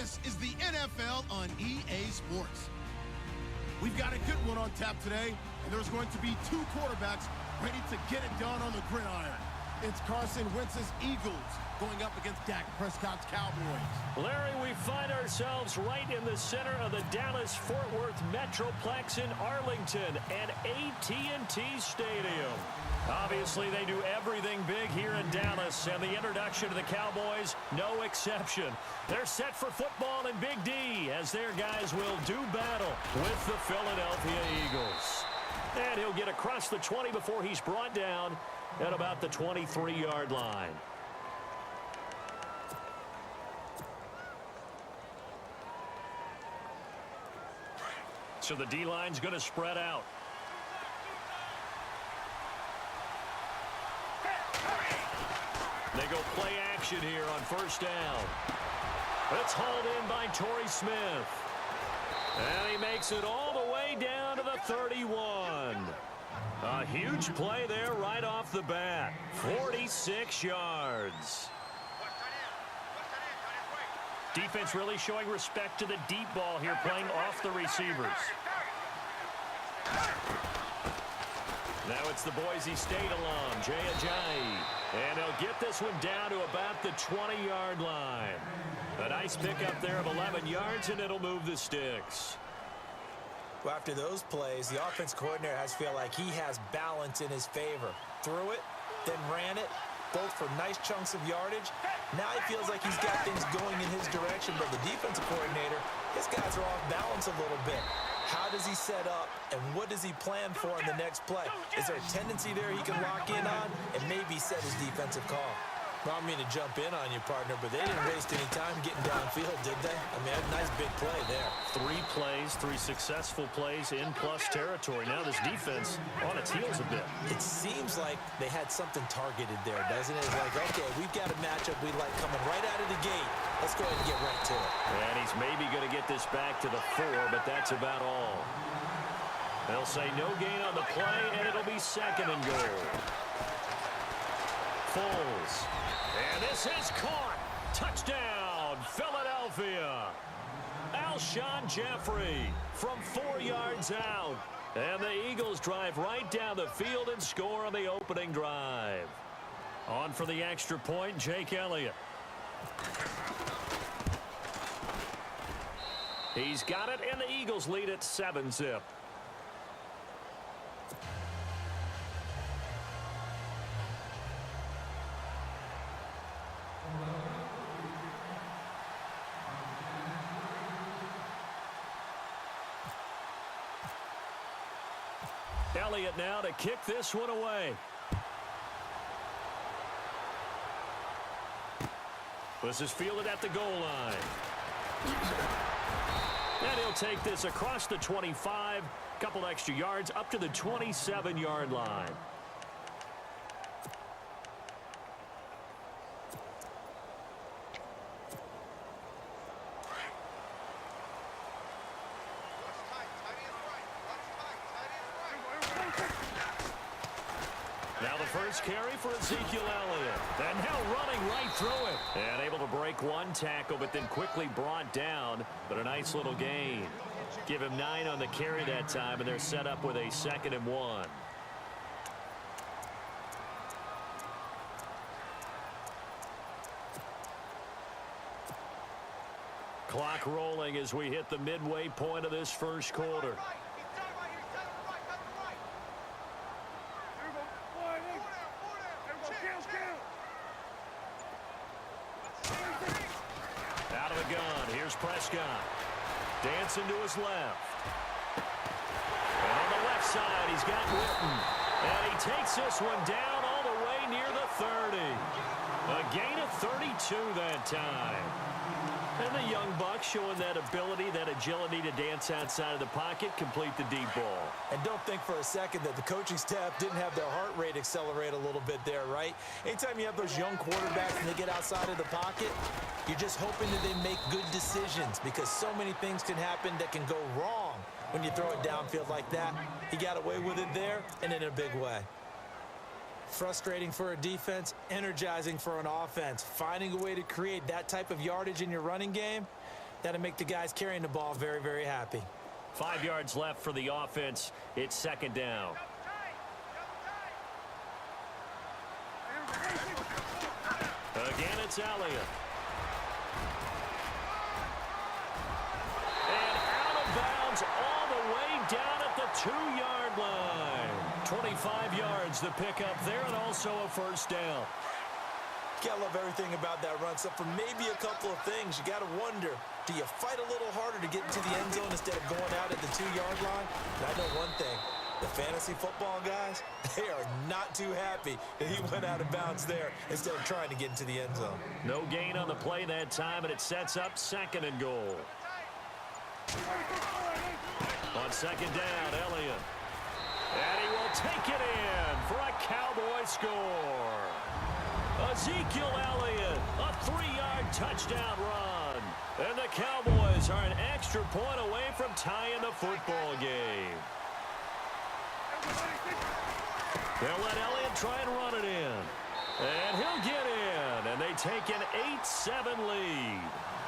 This is the NFL on EA Sports. We've got a good one on tap today, and there's going to be two quarterbacks ready to get it done on the gridiron. It's Carson Wentz's Eagles going up against Dak Prescott's Cowboys. Larry, we find ourselves right in the center of the Dallas-Fort Worth Metroplex in Arlington at AT&T Stadium. Obviously, they do everything big here in Dallas, and the introduction to the Cowboys, no exception. They're set for football in Big D as their guys will do battle with the Philadelphia Eagles. And he'll get across the 20 before he's brought down at about the 23-yard line. So the D-line's going to spread out. They go play action here on first down. It's hauled in by Torrey Smith. And he makes it all the way down to the 31. A huge play there right off the bat. 46 yards. Defense really showing respect to the deep ball here, playing off the receivers. Now it's the Boise State alum, Jay Ajayi. And he'll get this one down to about the 20-yard line. A nice pickup there of 11 yards, and it'll move the sticks. Well, after those plays, the offense coordinator has to feel like he has balance in his favor. Threw it, then ran it, both for nice chunks of yardage. Now he feels like he's got things going in his direction, but the defensive coordinator, his guys are off balance a little bit. How does he set up, and what does he plan for in the next play? Is there a tendency there he can lock in on and maybe set his defensive call? Well, I don't mean to jump in on you, partner, but they didn't waste any time getting downfield, did they? I mean, a nice big play there. 3 plays, 3 successful plays in plus territory. Now this defense on its heels a bit. It seems like they had something targeted there, doesn't it? It's like, okay, we've got a matchup we like coming right out of the gate. Let's go ahead and get right to it. And he's maybe going to get this back to the 4, but that's about all. They'll say no gain on the play, and it'll be 2nd and goal. Foles. And this is caught. Touchdown, Philadelphia. Alshon Jeffrey from 4 yards out. And the Eagles drive right down the field and score on the opening drive. On for the extra point, Jake Elliott. He's got it, and the Eagles lead at 7-zip. Elliott now to kick this one away. This is fielded at the goal line. And he'll take this across the 25, couple extra yards up to the 27-yard line. Now the first carry for Ezekiel Elliott. And now running right through it. And able to break one tackle, but then quickly brought down. But a nice little gain. Give him 9 on the carry that time, and they're set up with a 2nd and 1. Clock rolling as we hit the midway point of this first quarter. Out of the gun, here's Prescott. Dancing to his left. And on the left side, he's got Witten. And he takes this one down all the way near the 30. A gain of 32 that time. And the young buck showing that ability, that agility to dance outside of the pocket, complete the deep ball. And don't think for a second that the coaching staff didn't have their heart rate accelerate a little bit there, right? Anytime you have those young quarterbacks and they get outside of the pocket, you're just hoping that they make good decisions because so many things can happen that can go wrong when you throw it downfield like that. He got away with it there and in a big way. Frustrating for a defense, energizing for an offense. Finding a way to create that type of yardage in your running game, That'll make the guys carrying the ball very, very happy. 5 yards left for the offense. It's second down. Again, it's Elliott. And out of bounds all the way down at the 2-yard line. 25 yards to pick up there, and also a first down. You gotta love everything about that run, except for maybe a couple of things. You gotta wonder, do you fight a little harder to get into the end zone instead of going out at the 2-yard line? And I know one thing, the fantasy football guys, they are not too happy that he went out of bounds there instead of trying to get into the end zone. No gain on the play that time, and it sets up second and goal. On second down, Elliott. And he will take it in for a Cowboy score. Ezekiel Elliott, a 3-yard touchdown run. And the Cowboys are an extra point away from tying the football game. They'll let Elliott try and run it in. And he'll get in. And they take an 8-7 lead.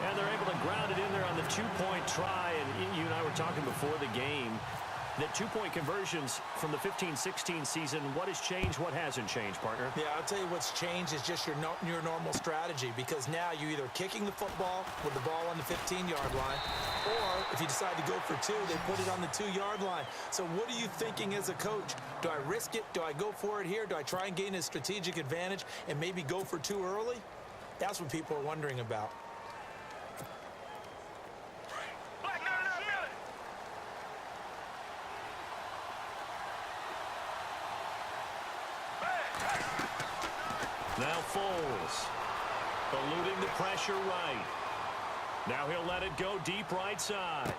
And they're able to ground it in there on the 2-point try. And you and I were talking before the game that 2-point conversions from the 15-16 season, what has changed, what hasn't changed, partner? Yeah, I'll tell you what's changed is just your normal strategy, because now you're either kicking the football with the ball on the 15-yard line, or if you decide to go for 2, they put it on the 2-yard line. So what are you thinking as a coach? Do I risk it? Do I go for it here? Do I try and gain a strategic advantage and maybe go for 2 early? That's what people are wondering about. Now Foles, eluding the pressure right. Now he'll let it go deep right side.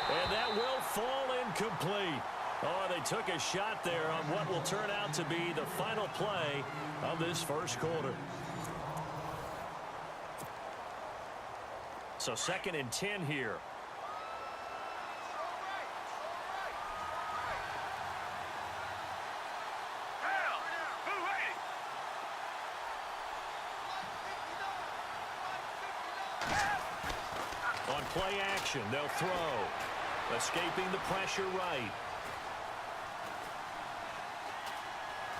And that will fall incomplete. Oh, they took a shot there on what will turn out to be the final play of this first quarter. So 2nd and 10 here. On play action, they'll throw. Escaping the pressure right.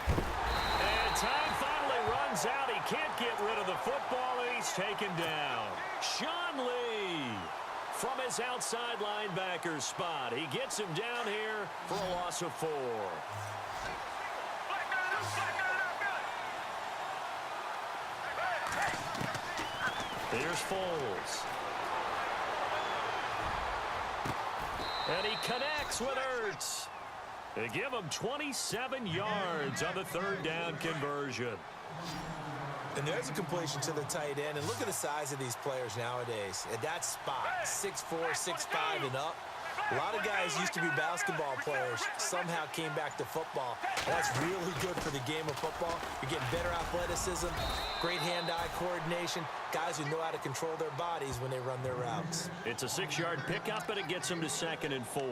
And time finally runs out. He can't get rid of the football, and he's taken down. Sean Lee from his outside linebacker spot. He gets him down here for a loss of 4. Here's Foles. And he connects with Ertz. They give him 27 yards on the 3rd down conversion. And there's a completion to the tight end. And look at the size of these players nowadays. At that spot, 6'4", 6'5", and up. A lot of guys used to be basketball players, somehow came back to football. And that's really good for the game of football. You're getting better athleticism, great hand-eye coordination, guys who know how to control their bodies when they run their routes. It's a 6-yard pickup, and it gets them to 2nd and 4.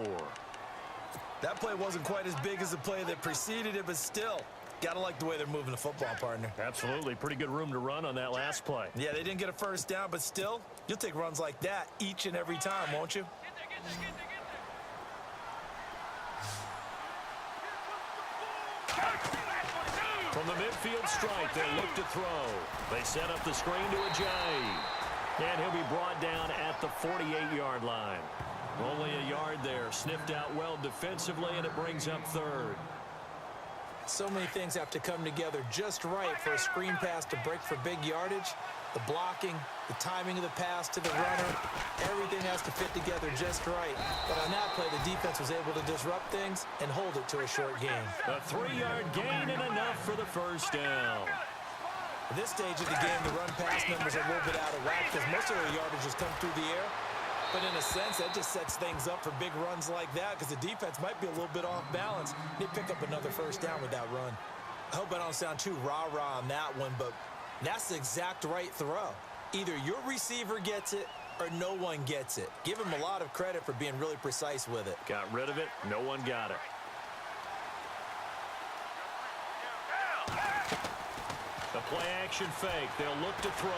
That play wasn't quite as big as the play that preceded it, but still, gotta like the way they're moving the football, partner. Absolutely. Pretty good room to run on that last play. Yeah, they didn't get a first down, but still, you'll take runs like that each and every time, won't you? From the midfield stripe, they look to throw. They set up the screen to Ajayi. And he'll be brought down at the 48-yard line. Only a yard there. Sniffed out well defensively, and it brings up 3rd. So many things have to come together just right for a screen pass to break for big yardage. The blocking, the timing of the pass to the runner, everything has to fit together just right. But on that play, the defense was able to disrupt things and hold it to a short gain. A 3-yard gain and enough for the first down. At this stage of the game, the run-pass numbers are a little bit out of whack because most of the yardage has come through the air. But in a sense, that just sets things up for big runs like that because the defense might be a little bit off balance. They pick up another first down with that run. I hope I don't sound too rah-rah on that one, but that's the exact right throw. Either your receiver gets it or no one gets it. Give him a lot of credit for being really precise with it. Got rid of it. No one got it. The play action fake. They'll look to throw.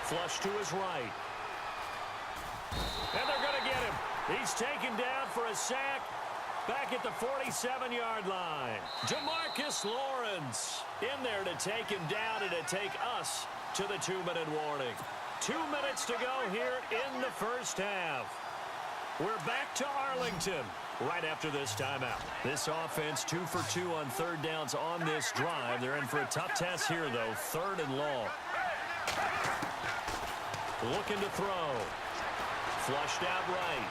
Flush to his right. And they're going to get him. He's taken down for a sack back at the 47-yard line. Jamarcus Lawrence in there to take him down and to take us to the 2-minute warning. 2 minutes to go here in the first half. We're back to Arlington right after this timeout. This offense 2 for 2 on third downs on this drive. They're in for a tough test here, though. 3rd and long. Looking to throw. Flushed out right.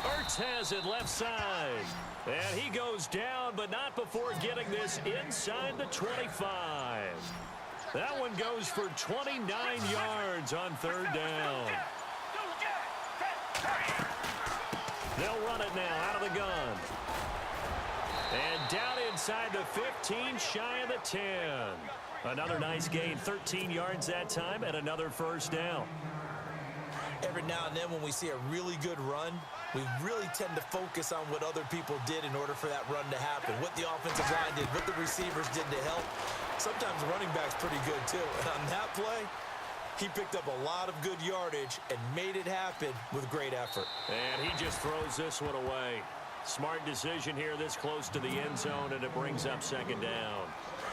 Ertz has it left side. And he goes down, but not before getting this inside the 25. That one goes for 29 yards on 3rd down. They'll run it now out of the gun. And down inside the 15, shy of the 10. Another nice gain, 13 yards that time, and another first down. Every now and then when we see a really good run, we really tend to focus on what other people did in order for that run to happen. What the offensive line did, what the receivers did to help. Sometimes the running back's pretty good too. And on that play, he picked up a lot of good yardage and made it happen with great effort. And he just throws this one away. Smart decision here this close to the end zone, and it brings up 2nd down.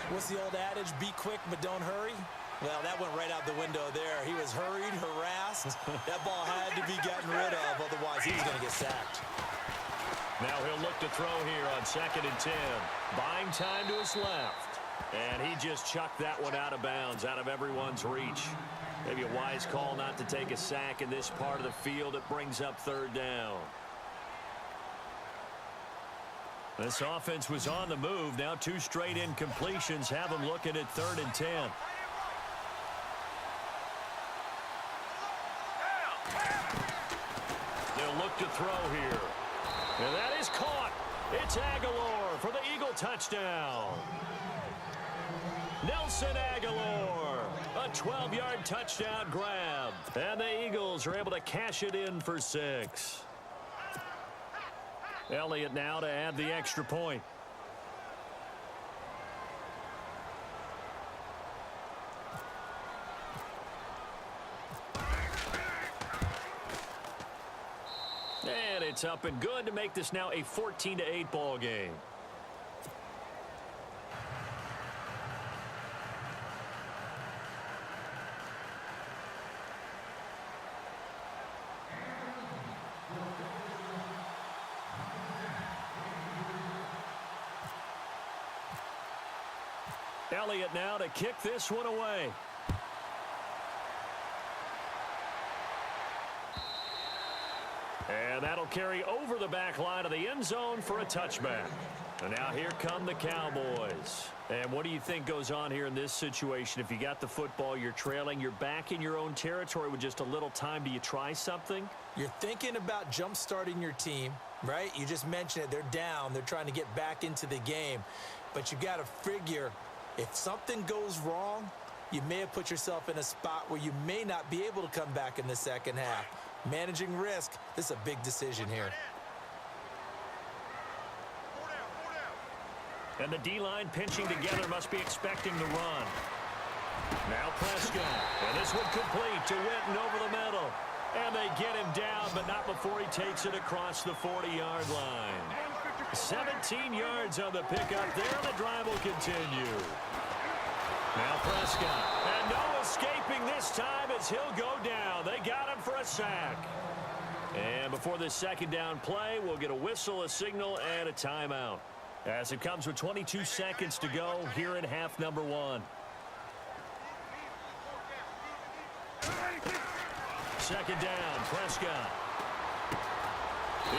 What's the old adage? Be quick, but don't hurry. Well, that went right out the window there. He was hurried, harassed. That ball had to be gotten rid of, otherwise he was going to get sacked. Now he'll look to throw here on 2nd and 10. Buying time to his left. And he just chucked that one out of bounds, out of everyone's reach. Maybe a wise call not to take a sack in this part of the field. It brings up 3rd down. This offense was on the move. Now 2 straight incompletions have them looking at 3rd and 10. They'll look to throw here. And that is caught. It's Aguilar for the Eagle touchdown. Nelson Aguilar, a 12-yard touchdown grab. And the Eagles are able to cash it in for 6. Elliott now to add the extra point. And it's up and good to make this now a 14-8 ball game. Elliott now to kick this one away. And that'll carry over the back line of the end zone for a touchback. And now here come the Cowboys. And what do you think goes on here in this situation? If you got the football, you're trailing, you're back in your own territory with just a little time. Do you try something? You're thinking about jump-starting your team, right? You just mentioned it. They're down. They're trying to get back into the game. But you got to figure, if something goes wrong, you may have put yourself in a spot where you may not be able to come back in the second half. Managing risk, this is a big decision here. And the D-line pinching together, must be expecting the run. Now Prescott. And this one complete to Witten over the middle. And they get him down, but not before he takes it across the 40-yard line. 17 yards on the pickup there. The drive will continue. Now Prescott. And no escaping this time as he'll go down. They got him for a sack. And before this 2nd down play, we'll get a whistle, a signal, and a timeout. As it comes with 22 seconds to go here in half number 1. 2nd down, Prescott.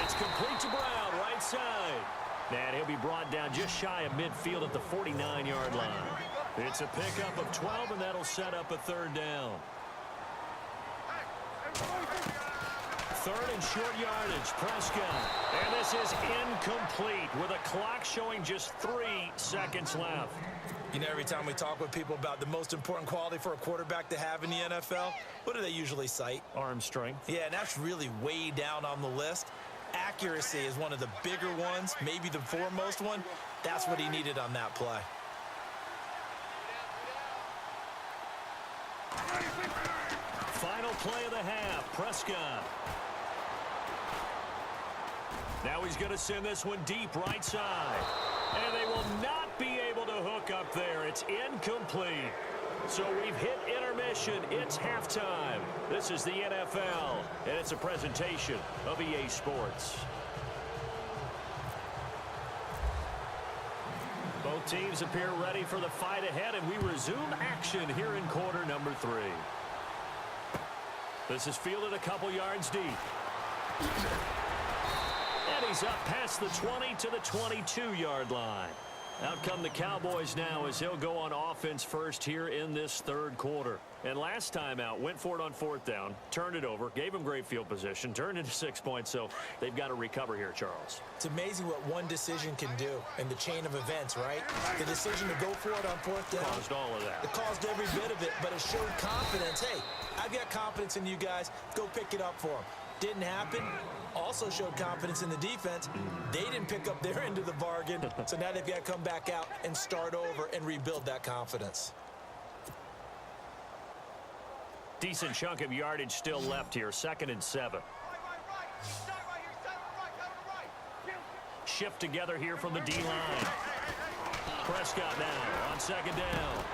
It's complete to Brown, right side. And he'll be brought down just shy of midfield at the 49-yard line. It's a pickup of 12, and that'll set up a 3rd down. 3rd and short yardage, Prescott. And this is incomplete with a clock showing just 3 seconds left. You know, every time we talk with people about the most important quality for a quarterback to have in the NFL, what do they usually cite? Arm strength. Yeah, and that's really way down on the list. Accuracy is one of the bigger ones, maybe the foremost one. That's what he needed on that play. Final play of the half. Prescott. Now he's going to send this one deep right side. And they will not be able to hook up there. It's incomplete. So we've hit intermission. It's halftime. This is the NFL, and it's a presentation of EA Sports. Both teams appear ready for the fight ahead, and we resume action here in quarter number 3. This is fielded a couple yards deep. And he's up past the 20 to the 22-yard line. Out come the Cowboys now as he'll go on offense first here in this third quarter. And last time out, went for it on fourth down, turned it over, gave him great field position, turned into 6 points, so they've got to recover here, Charles. It's amazing what one decision can do in the chain of events, right? The decision to go for it on fourth down. Caused all of that. It caused every bit of it, but it showed confidence. Hey, I've got confidence in you guys. Go pick it up for them. Didn't happen. Also showed confidence in the defense. They didn't pick up their end of the bargain, so now they've got to come back out and start over and rebuild that confidence. Decent chunk of yardage still left here. 2nd and 7. Shift together here from the D-line. Prescott now on 2nd down.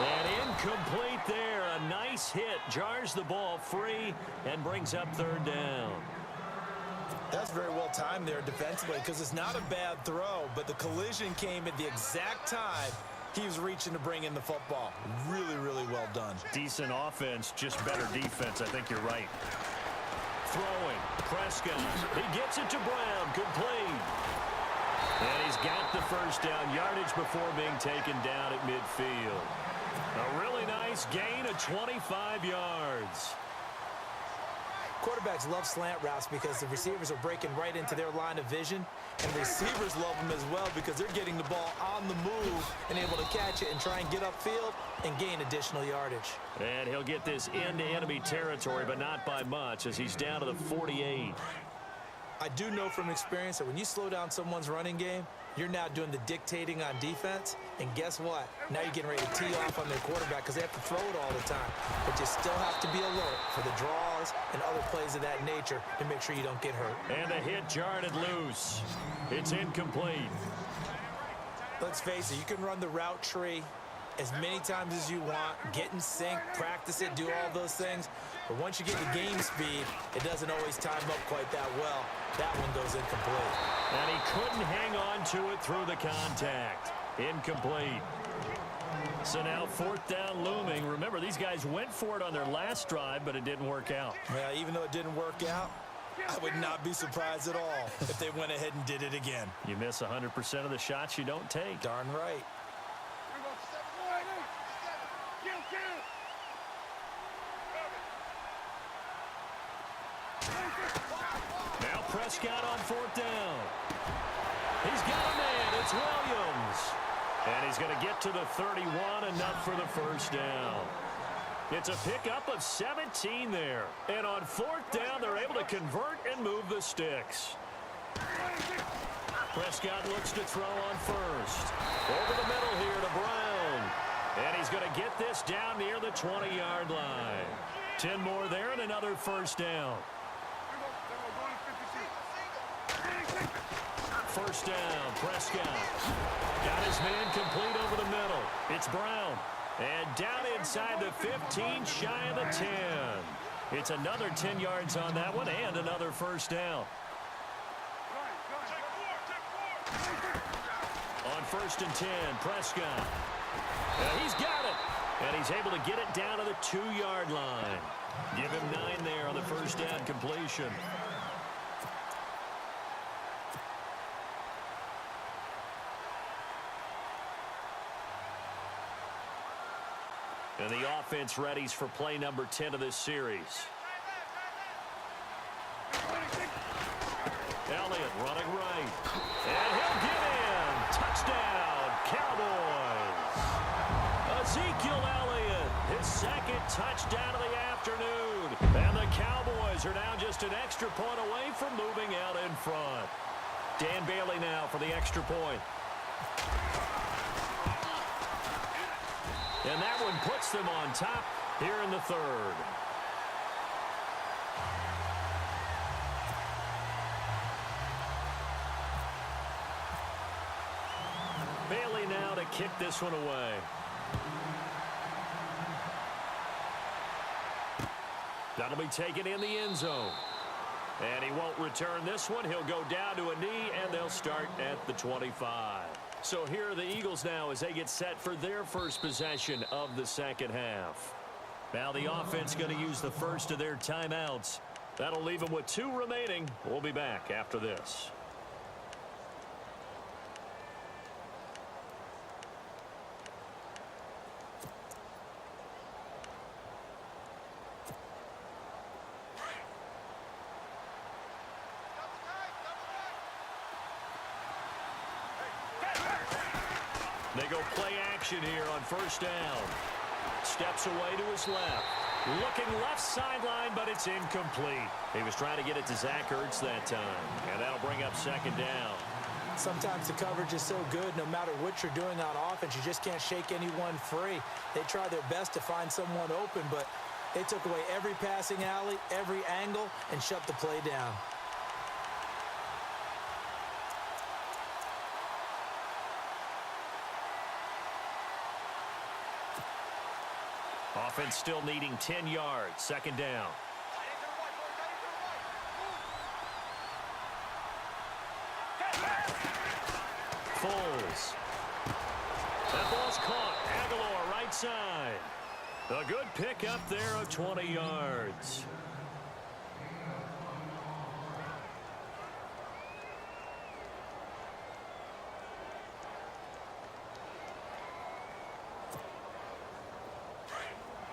And incomplete there. A nice hit. Jars the ball free and brings up 3rd down. That's very well timed there defensively because it's not a bad throw, but the collision came at the exact time he was reaching to bring in the football. Really, really well done. Decent offense, just better defense. I think you're right. Throwing. Prescott. He gets it to Brown. Complete. And he's got the first down. Yardage before being taken down at midfield. A really nice gain of 25 yards. Quarterbacks love slant routes because the receivers are breaking right into their line of vision, and receivers love them as well because they're getting the ball on the move and able to catch it and try and get upfield and gain additional yardage. And he'll get this into enemy territory, but not by much as he's down to the 48. I do know from experience that when you slow down someone's running game, you're now doing the dictating on defense, and guess what? Now you're getting ready to tee off on their quarterback because they have to throw it all the time. But you still have to be alert for the draws and other plays of that nature to make sure you don't get hurt. And the hit jarred it loose. It's incomplete. Let's face it, you can run the route tree as many times as you want, get in sync, practice it, do all those things. But once you get to game speed, it doesn't always time up quite that well. That one goes incomplete. And he couldn't hang on to it through the contact. Incomplete. So now 4th down looming. Remember, these guys went for it on their last drive, but it didn't work out. Yeah, even though it didn't work out, I would not be surprised at all if they went ahead and did it again. You miss 100% of the shots you don't take. Darn right. Now Prescott on 4th down. He's got a man. It's Williams. And he's going to get to the 31, enough for the first down. It's a pickup of 17 there. And on 4th down, they're able to convert and move the sticks. Prescott looks to throw on first. Over the middle here to Brown. And he's going to get this down near the 20-yard line. 10 more there and another first down. First down, Prescott. Got his man complete over the middle. It's Brown. And down inside the 15, shy of the 10. It's another 10 yards on that one and another first down. On 1st and 10, Prescott. He's got it. And he's able to get it down to the 2-yard line. Give him 9 there on the first down completion. And the offense readies for play number 10 of this series. Elliott running right. And he'll get in. Touchdown, Cowboys. Ezekiel Elliott, his 2nd touchdown of the afternoon. And the Cowboys are now just an extra point away from moving out in front. Dan Bailey now for the extra point. And that one puts them on top here in the 3rd. kick this one away. That'll be taken in the end zone. And he won't return this one. He'll go down to a knee, and they'll start at the 25. So here are the Eagles now as they get set for their first possession of the second half. Now the offense going to use the first of their timeouts. That'll leave them with 2 remaining. We'll be back after this. They go play action here on first down. Steps away to his left. Looking left sideline, but it's incomplete. He was trying to get it to Zach Ertz that time, and that'll bring up second down. Sometimes the coverage is so good, no matter what you're doing on offense, you just can't shake anyone free. They try their best to find someone open, but they took away every passing alley, every angle, and shut the play down. Offense still needing 10 yards. Second down. Foles. That ball's caught. Aguilar right side. A good pick up there of 20 yards.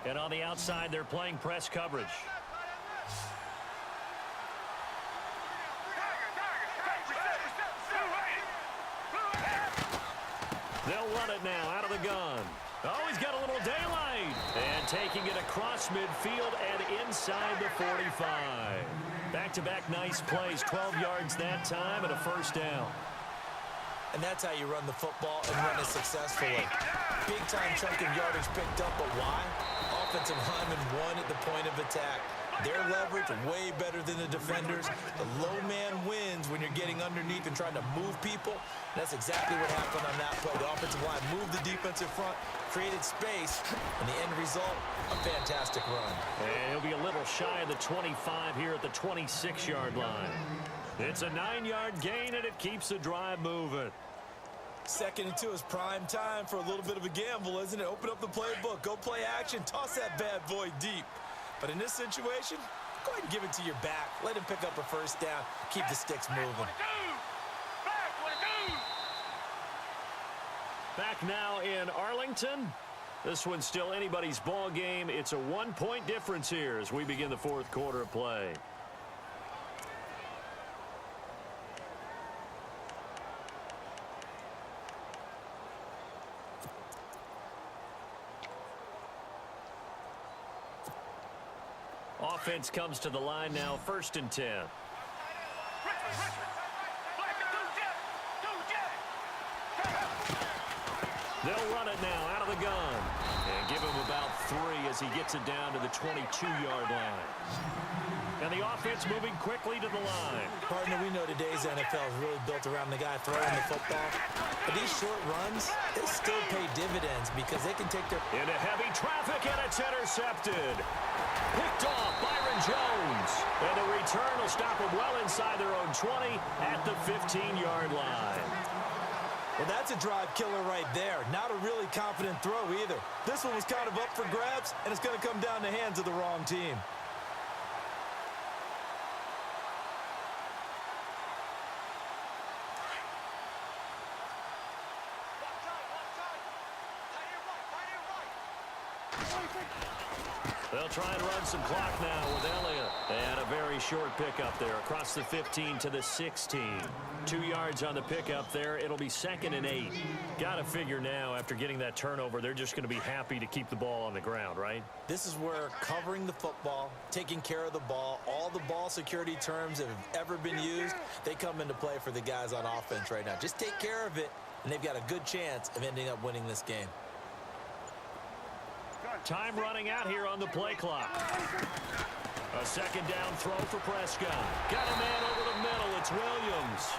And on the outside, they're playing press coverage. They'll run it now out of the gun. Oh, he's got a little daylight. And taking it across midfield and inside the 45. Back-to-back nice plays, 12 yards that time and a first down. And that's how you run the football and run it successfully. Big-time chunk of yardage picked up, but why? Offensive lineman won at the point of attack. Their leverage way better than the defenders. The low man wins when you're getting underneath and trying to move people. And that's exactly what happened on that play. The offensive line moved the defensive front, created space, and the end result, a fantastic run. And he'll be a little shy of the 25 here at the 26-yard line. It's a 9-yard gain, and it keeps the drive moving. Second and 2 is prime time for a little bit of a gamble, isn't it? Open up the playbook, go play action, toss that bad boy deep. But in this situation, go ahead and give it to your back. Let him pick up a first down. Keep the sticks moving. Back now in Arlington. This one's still anybody's ball game. It's a 1-point difference here as we begin the fourth quarter of play. Offense comes to the line now, first and 10. They'll run it now out of the gun. And give him about 3 as he gets it down to the 22-yard line. And the offense moving quickly to the line. Partner, we know today's NFL is really built around the guy throwing the football. But these short runs, they still pay dividends because they can take their... Into heavy traffic, and it's intercepted. Picked off Byron Jones. And the return will stop them well inside their own 20 at the 15-yard line. Well, that's a drive killer right there. Not a really confident throw either. This one was kind of up for grabs, and it's going to come down the hands of the wrong team. They'll try and run some clock now with Elliott. And a very short pickup there across the 15 to the 16. 2 yards on the pickup there. It'll be second and 8. Got to figure now after getting that turnover, they're just going to be happy to keep the ball on the ground, right? This is where covering the football, taking care of the ball, all the ball security terms that have ever been used, they come into play for the guys on offense right now. Just take care of it, and they've got a good chance of ending up winning this game. Time running out here on the play clock. A second down throw for Prescott. Got a man over the middle. It's Williams.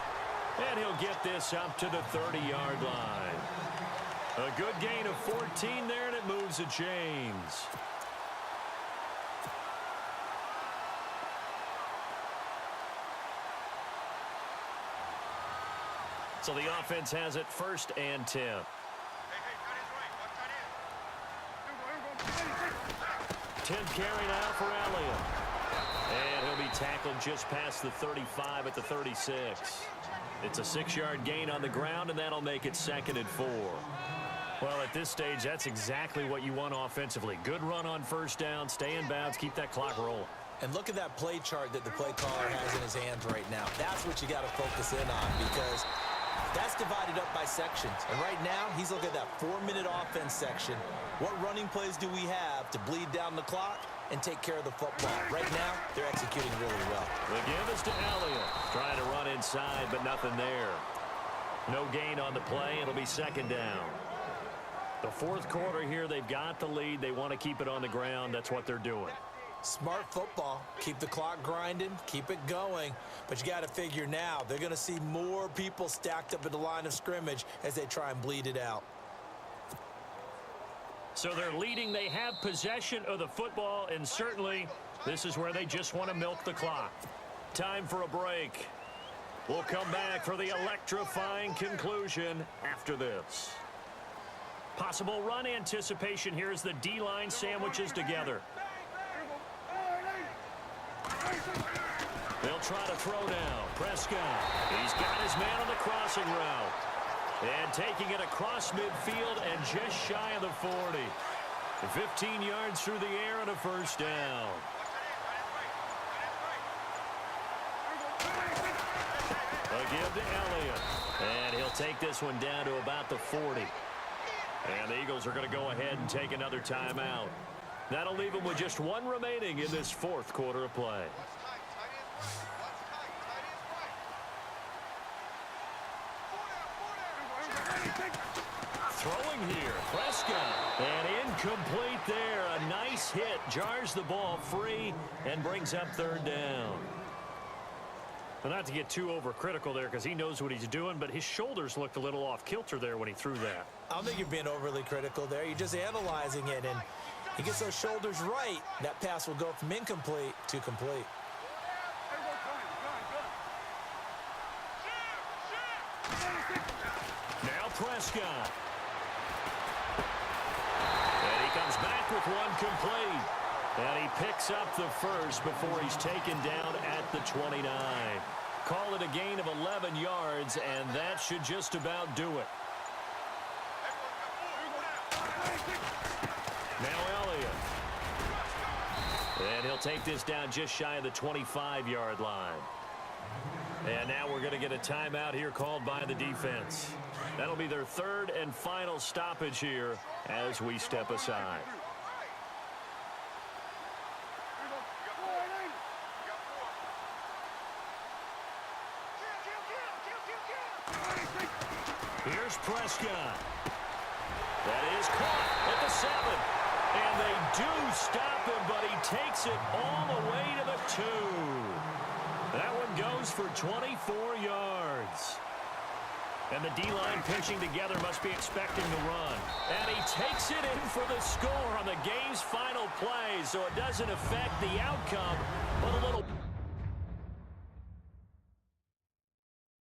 And he'll get this up to the 30-yard line. A good gain of 14 there, and it moves the chains. So the offense has it 1st and 10. 10th carry now for Elliott. And he'll be tackled just past the 35 at the 36. It's a 6-yard gain on the ground, and that'll make it 2nd and 4. Well, at this stage, that's exactly what you want offensively. Good run on 1st down, stay in bounds, keep that clock rolling. And look at that play chart that the play caller has in his hands right now. That's what you got to focus in on, because that's divided up by sections. And right now, he's looking at that 4-minute offense section. What running plays do we have to bleed down the clock and take care of the football? Right now, they're executing really well. The give is to Elliott. Trying to run inside, but nothing there. No gain on the play. It'll be 2nd down. The 4th quarter here, they've got the lead. They want to keep it on the ground. That's what they're doing. Smart football. Keep the clock grinding. Keep it going. But you got to figure now, they're going to see more people stacked up at the line of scrimmage as they try and bleed it out. So they're leading. They have possession of the football, and certainly this is where they just want to milk the clock. Time for a break. We'll come back for the electrifying conclusion after this. Possible run anticipation here as the D-line sandwiches together. They'll try to throw now. Prescott. He's got his man on the crossing route. And taking it across midfield and just shy of the 40. 15 yards through the air and a 1st down. A give to Elliott. And he'll take this one down to about the 40. And the Eagles are going to go ahead and take another timeout. That'll leave them with just 1 remaining in this 4th quarter of play. Throwing here, Prescott. And incomplete there. A nice hit. Jars the ball free and brings up 3rd down. Well, not to get too overcritical there because he knows what he's doing, but his shoulders looked a little off kilter there when he threw that. I don't think you're being overly critical there. You're just analyzing it, and he gets those shoulders right. That pass will go from incomplete to complete. Now Prescott. And he comes back with one complete. And he picks up the 1st before he's taken down at the 29. Call it a gain of 11 yards, and that should just about do it. Now Elliott. And he'll take this down just shy of the 25-yard line. And now we're going to get a timeout here called by the defense. That'll be their 3rd and final stoppage here as we step aside. Here's Prescott. That is caught at the 7. And they do stop him, but he takes it all the way to the 2. That one goes for 24 yards. And the D-line pinching together must be expecting the run. And he takes it in for the score on the game's final play, so it doesn't affect the outcome, but a little...